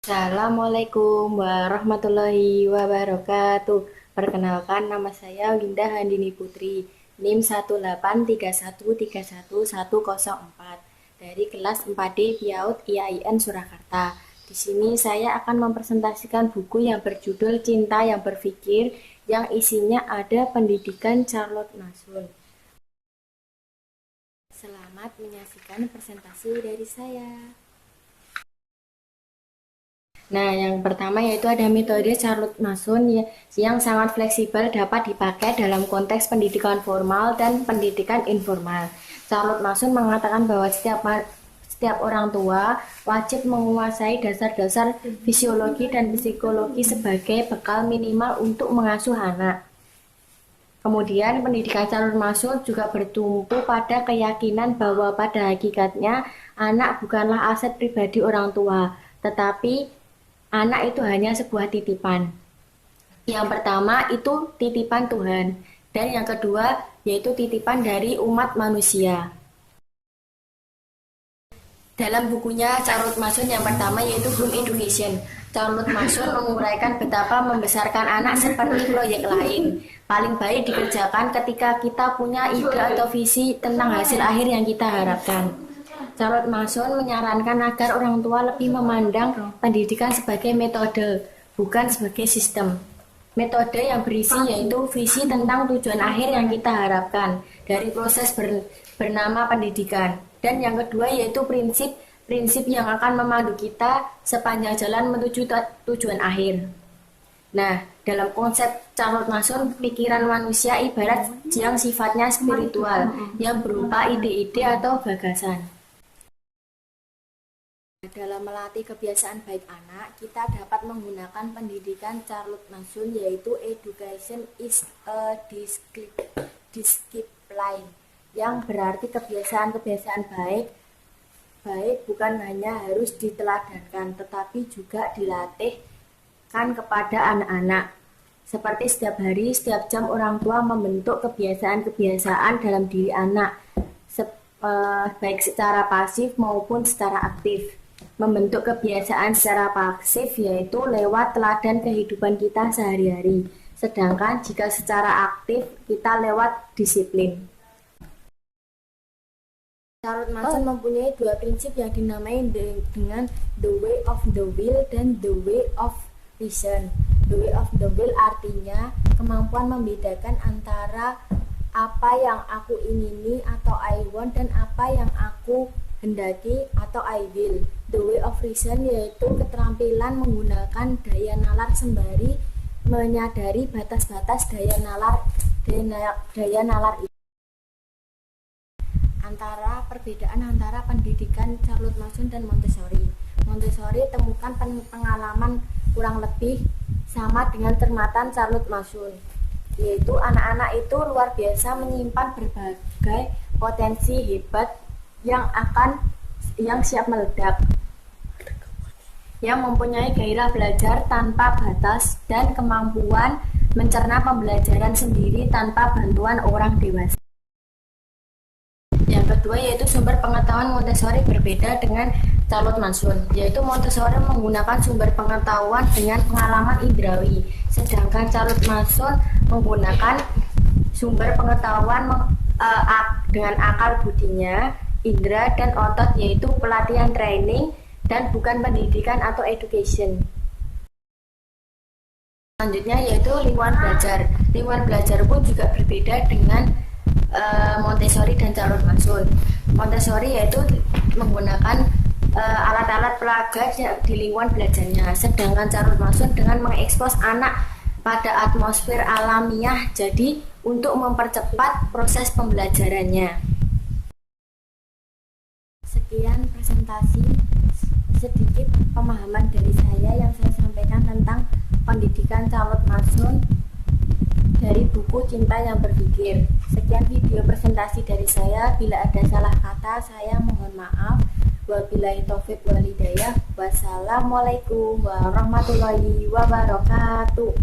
Assalamualaikum warahmatullahi wabarakatuh. Perkenalkan, nama saya Winda Handini Putri, NIM 18313131104 dari kelas 4D PIAUD IAIN Surakarta. Di sini saya akan mempresentasikan buku yang berjudul Cinta yang Berpikir, yang isinya ada pendidikan Charlotte Mason. Selamat menyaksikan presentasi dari saya. Nah, yang pertama yaitu ada metode Charlotte Mason yang sangat fleksibel, dapat dipakai dalam konteks pendidikan formal dan pendidikan informal. Charlotte Mason mengatakan bahwa setiap orang tua wajib menguasai dasar-dasar fisiologi dan psikologi sebagai bekal minimal untuk mengasuh anak. Kemudian pendidikan Charlotte Mason juga bertumpu pada keyakinan bahwa pada hakikatnya anak bukanlah aset pribadi orang tua, tetapi anak itu hanya sebuah titipan. Yang pertama itu titipan Tuhan, dan yang kedua yaitu titipan dari umat manusia. Dalam bukunya Charlotte Mason yang pertama yaitu Home Education, Charlotte Mason menguraikan betapa membesarkan anak seperti proyek lain. Paling baik dikerjakan ketika kita punya ide atau visi tentang hasil akhir yang kita harapkan. Charlotte Mason menyarankan agar orang tua lebih memandang pendidikan sebagai metode, bukan sebagai sistem. Metode yang berisi yaitu visi tentang tujuan akhir yang kita harapkan dari proses bernama pendidikan. Dan yang kedua yaitu prinsip yang akan memandu kita sepanjang jalan menuju tujuan akhir. Nah, dalam konsep Charlotte Mason, pikiran manusia ibarat yang sifatnya spiritual, yang berupa ide-ide atau gagasan. Dalam melatih kebiasaan baik anak, kita dapat menggunakan pendidikan Charlotte Mason, yaitu education is a discipline, yang berarti kebiasaan-kebiasaan baik bukan hanya harus diteladankan, tetapi juga dilatihkan kepada anak-anak. Seperti setiap hari, setiap jam orang tua membentuk kebiasaan-kebiasaan dalam diri anak, baik secara pasif maupun secara aktif. Membentuk kebiasaan secara pasif yaitu lewat teladan kehidupan kita sehari-hari, sedangkan jika secara aktif kita lewat disiplin. Charlotte Mason mempunyai dua prinsip yang dinamai dengan the way of the will dan the way of reason. The way of the will artinya kemampuan membedakan antara apa yang aku ingini atau I want dan apa yang aku hendaki atau I will. The way of reason yaitu keterampilan menggunakan daya nalar sembari menyadari batas-batas daya nalar itu. Perbedaan antara pendidikan Charlotte Mason dan Montessori. Montessori temukan pengalaman kurang lebih sama dengan cermatan Charlotte Mason, yaitu anak-anak itu luar biasa menyimpan berbagai potensi hebat yang siap meledak, yang mempunyai gairah belajar tanpa batas dan kemampuan mencerna pembelajaran sendiri tanpa bantuan orang dewasa. Yang kedua yaitu sumber pengetahuan Montessori berbeda dengan Charlotte Mason, yaitu Montessori menggunakan sumber pengetahuan dengan pengalaman indrawi, sedangkan Charlotte Mason menggunakan sumber pengetahuan dengan akal budinya, indera dan otot, yaitu pelatihan training dan bukan pendidikan atau education. Selanjutnya yaitu lingkungan belajar. Lingkungan belajar pun juga berbeda dengan Montessori dan Charlotte Mason. Montessori yaitu menggunakan alat-alat peraga di lingkungan belajarnya, sedangkan Charlotte Mason dengan mengekspos anak pada atmosfer alamiah, jadi untuk mempercepat proses pembelajarannya. Sekian presentasi sedikit pemahaman dari saya yang saya sampaikan tentang pendidikan Charlotte Mason dari buku Cinta yang Berpikir. Sekian video presentasi dari saya. Bila ada salah kata, saya mohon maaf. Wabillahi taufiq wal hidayah. Wassalamualaikum warahmatullahi wabarakatuh.